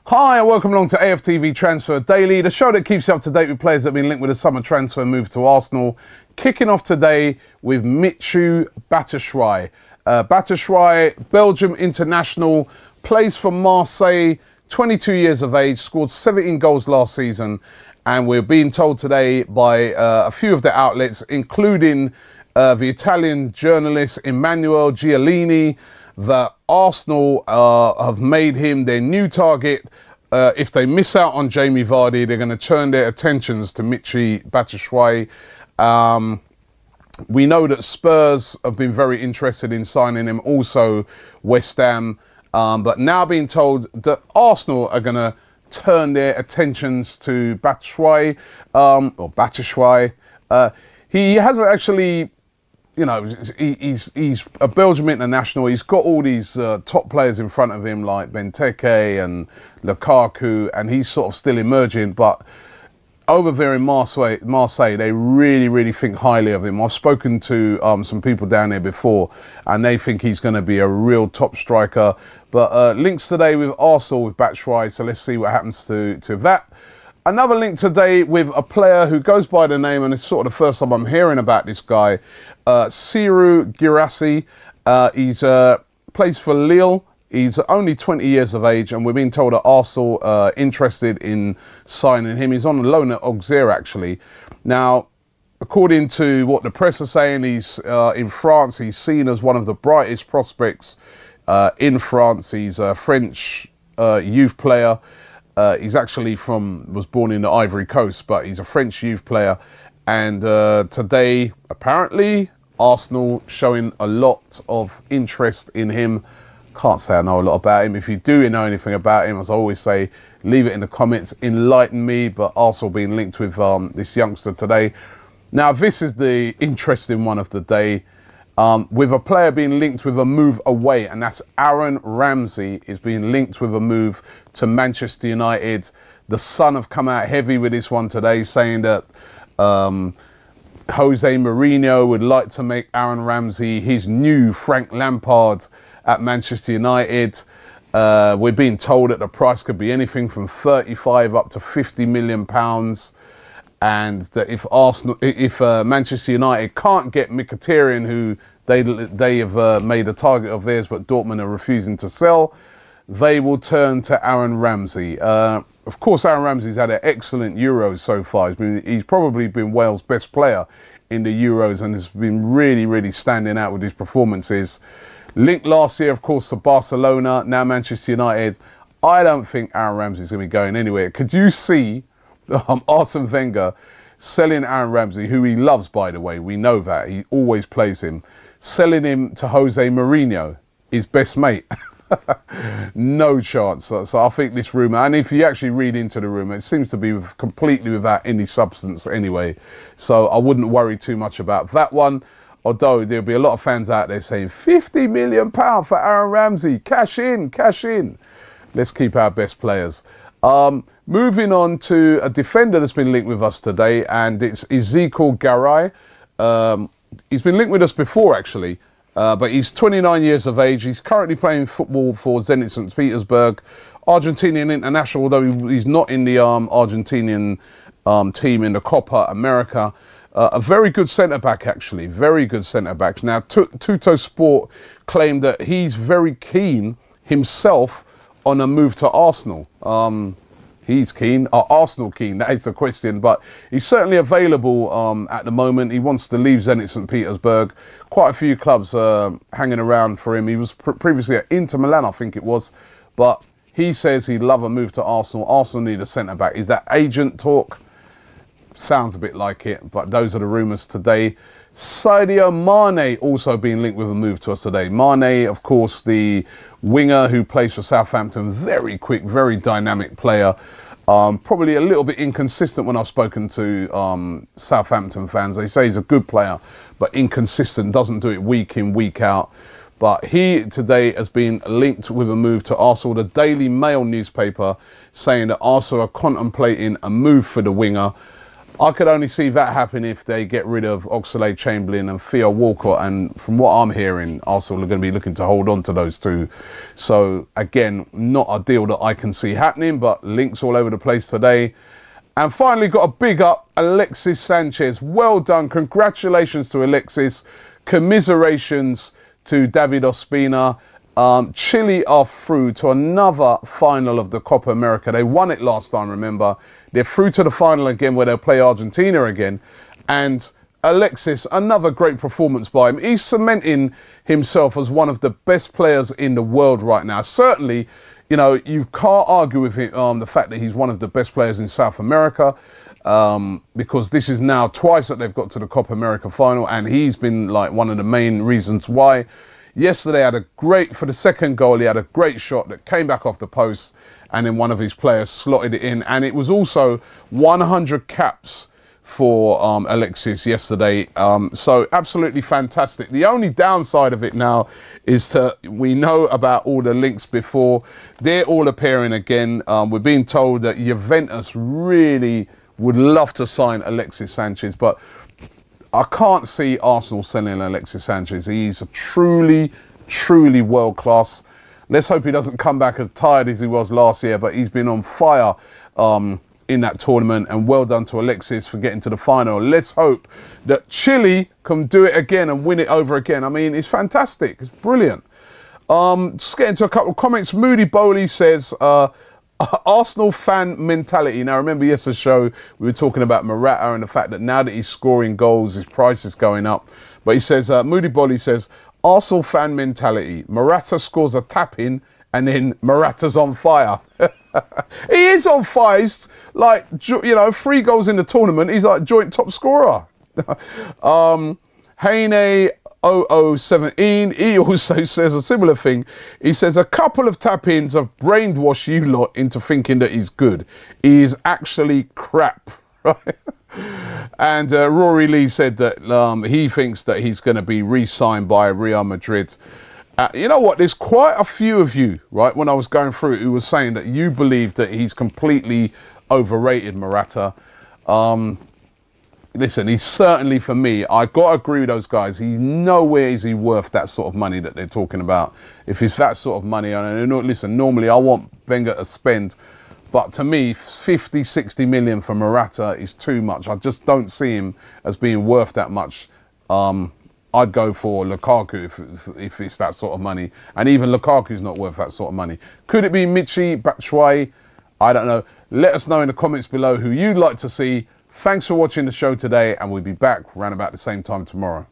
Hi and welcome along to AFTV Transfer Daily, the show that keeps you up to date with players that have been linked with a summer transfer move to Arsenal. Kicking off today with Michy Batshuayi. Batshuayi, Belgium international, plays for Marseille, 22 years of age, scored 17 goals last season, and we're being told today by a few of the outlets, including the Italian journalist Emanuele Giallini, that Arsenal have made him their new target. If they miss out on Jamie Vardy, they're going to turn their attentions to Michy Batshuayi. We know that Spurs have been very interested in signing him, also West Ham, but now being told that Arsenal are going to turn their attentions to Batshuayi, or Batshuayi. He hasn't actually... You know, he's a Belgium international. He's got all these top players in front of him like Benteke and Lukaku, and he's sort of still emerging. But over there in Marseille, they really think highly of him. I've spoken to some people down there before, and they think he's going to be a real top striker. But links today with Arsenal with Batshuayi, so let's see what happens to that. Another link today with a player who goes by the name, and it's sort of the first time I'm hearing about this guy, Serhou Guirassy. He's plays for Lille. He's only 20 years of age, and we're being told that Arsenal are interested in signing him. He's on loan at Auxerre, actually. Now, according to what the press are saying, he's in France. He's seen as one of the brightest prospects in France. He's a French youth player. He's actually was born in the Ivory Coast, but he's a French youth player. And today, apparently, Arsenal showing a lot of interest in him. Can't say I know a lot about him. If you do know anything about him, as I always say, leave it in the comments, enlighten me. But Arsenal being linked with this youngster today. Now, this is the interesting one of the day. With a player being linked with a move away, and that's Aaron Ramsey is being linked with a move to Manchester United. The Sun have come out heavy with this one today, saying that Jose Mourinho would like to make Aaron Ramsey his new Frank Lampard at Manchester United. We're being told that the price could be anything from 35 up to 50 million pounds. And that if Manchester United can't get Mkhitaryan, who they have made a target of theirs, but Dortmund are refusing to sell, they will turn to Aaron Ramsey. Of course, Aaron Ramsey's had an excellent Euros so far. He's probably been Wales' best player in the Euros, and has been really standing out with his performances. Linked last year, of course, to Barcelona, now Manchester United. I don't think Aaron Ramsey's going to be going anywhere. Could you see Arsene Wenger selling Aaron Ramsey, who he loves, by the way, we know that, he always plays him, selling him to Jose Mourinho, his best mate? No chance. So I think this rumour, and if you actually read into the rumour, it seems to be completely without any substance anyway. So I wouldn't worry too much about that one. Although there'll be a lot of fans out there saying, £50 million for Aaron Ramsey, cash in. Let's keep our best players. Moving on to a defender that's been linked with us today, and it's Ezekiel Garay. He's been linked with us before, actually, but he's 29 years of age. He's currently playing football for Zenit St. Petersburg, Argentinian international, although he's not in the Argentinian team in the Copa America. A very good centre-back, actually, very good centre-back. Now, Tutto Sport claimed that he's very keen himself on a move to Arsenal. He's keen. Are Arsenal keen? That is the question. But he's certainly available at the moment. He wants to leave Zenit St. Petersburg. Quite a few clubs hanging around for him. He was previously at Inter Milan, I think it was. But he says he'd love a move to Arsenal. Arsenal need a centre-back. Is that agent talk? Sounds a bit like it, but those are the rumours today. Sadio Mane also being linked with a move to us today. Mane, of course, the winger who plays for Southampton, very quick, very dynamic player. Probably a little bit inconsistent when I've spoken to Southampton fans. They say he's a good player, but inconsistent, doesn't do it week in, week out. But he today has been linked with a move to Arsenal. The Daily Mail newspaper saying that Arsenal are contemplating a move for the winger. I could only see that happen if they get rid of Oxlade-Chamberlain and Theo Walcott. And from what I'm hearing, Arsenal are going to be looking to hold on to those two. So again, not a deal that I can see happening, but links all over the place today. And finally, got a big up, Alexis Sanchez. Well done. Congratulations to Alexis. Commiserations to David Ospina. Chile are through to another final of the Copa America. They won it last time, remember. They're through to the final again where they'll play Argentina again. And Alexis, another great performance by him. He's cementing himself as one of the best players in the world right now. Certainly, you know, you can't argue with him, the fact that he's one of the best players in South America, because this is now twice that they've got to the Copa America final, and he's been like one of the main reasons why. Yesterday had for the second goal, he had a great shot that came back off the post, and then one of his players slotted it in. And it was also 100 caps for Alexis yesterday. So absolutely fantastic. The only downside of it now is we know about all the links before. They're all appearing again. We're being told that Juventus really would love to sign Alexis Sanchez, but I can't see Arsenal selling Alexis Sanchez. He's a truly, truly world class. Let's hope he doesn't come back as tired as he was last year, but he's been on fire in that tournament, and well done to Alexis for getting to the final. Let's hope that Chile can do it again and win it over again. I mean, it's fantastic. It's brilliant. Just getting to a couple of comments. Moody Bowley says, Arsenal fan mentality. Now, remember yesterday's show, we were talking about Morata and the fact that now that he's scoring goals, his price is going up. But he says, Moody Bowley says, Arsenal fan mentality. Morata scores a tap-in and then Morata's on fire. He is on fire. He's like, you know, 3 goals in the tournament. He's like joint top scorer. Heine 0017, he also says a similar thing. He says, a couple of tap-ins have brainwashed you lot into thinking that he's good. He is actually crap. Right? And Rory Lee said that he thinks that he's going to be re-signed by Real Madrid. You know what? There's quite a few of you, right, when I was going through it, who was saying that you believe that he's completely overrated, Morata. Listen, he's certainly, for me, I got to agree with those guys. He's nowhere is he worth that sort of money that they're talking about. If it's that sort of money, listen, normally I want Wenger to spend, but to me, 50, 60 million for Morata is too much. I just don't see him as being worth that much. I'd go for Lukaku if it's that sort of money. And even Lukaku's not worth that sort of money. Could it be Michy Batshuayi? I don't know. Let us know in the comments below who you'd like to see. Thanks for watching the show today, and we'll be back around about the same time tomorrow.